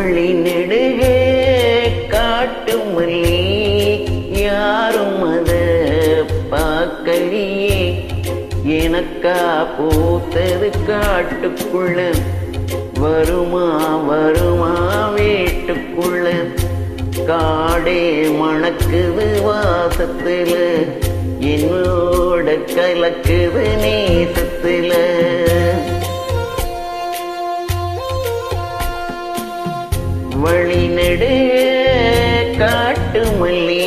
வழி நெடுகே காட்டு மல்லி யாரும் அத பார்க்கலியே. எனக்கா பூத்தது காட்டுக்குள்ள வருமா வருமா வீட்டுக்குள்ள. காடே மணக்குது வாசத்துல என்னோட கலக்குது நேசத்துல. வழி நெடு காட்டு மல்லி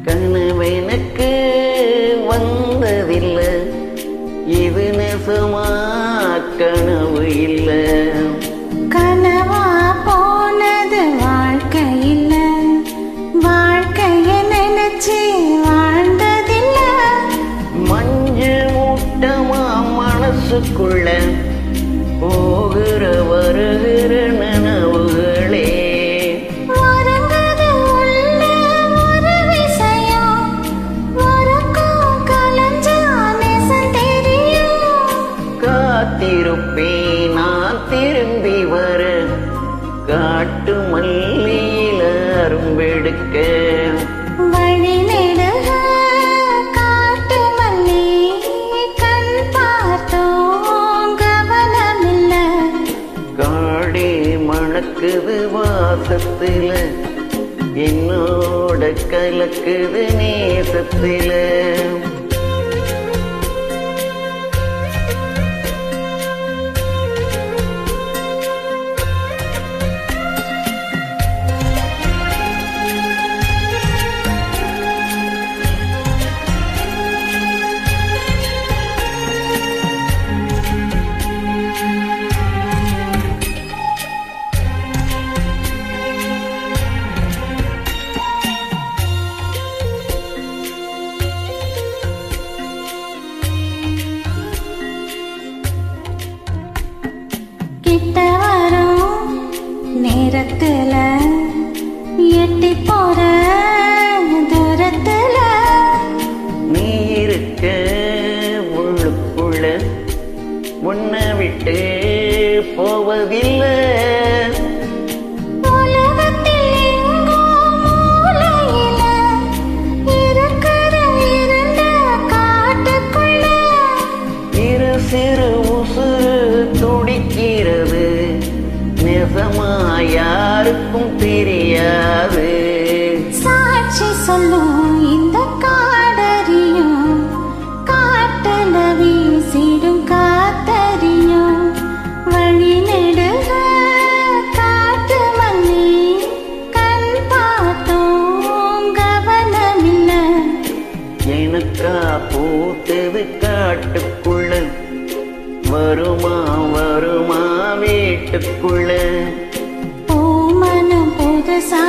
கனவெனக்கு வந்ததில்லை இது நெசமா கனவு இல்ல. கனவா போனது வாழ்க்கை இல்ல வாழ்க்கைய நினைச்சு வாழ்ந்ததில்ல. மஞ்சு மூட்டமா மனசுக்குள்ள போகிற வருகிற நனவுகளே. காத்திருப்பேன் நான் திரும்பி வர காட்டு மல்லியில அரும்பெடுக்க. வழி நெடுக காட்டு மல்லி கண் பார்த்தோம் கவனமில்ல. காடே மணக்குது வாசத்துல என்னோட கலக்குது நேசத்துல. கிட்ட வரும் நேரத்துல எட்டி போற தூரத்துல நீ இருக்க உள்ளுக்குள்ள உன்னை விட்டு போவதில்லை. உலகத்தில் எங்கோ மூலையில இருக்கிற இருண்ட காட்டுக்குள்ள இரு சிறு உசுறு துடிக்கிறது நெசமா யாருக்கும் தெரியாது. சாட்சி சொல்லும் இந்த காடறியும் காட்டுல வீசிடும் காத்தறியும். வழி நெடுக காட்டு மல்லி கண் பார்த்தோம் கவனமில்ல. எனக்கா பூத்தது காட்டுக்குள்ள வருமா வருமா வீட்டுக்குள்ள. பூமனம் புதுசா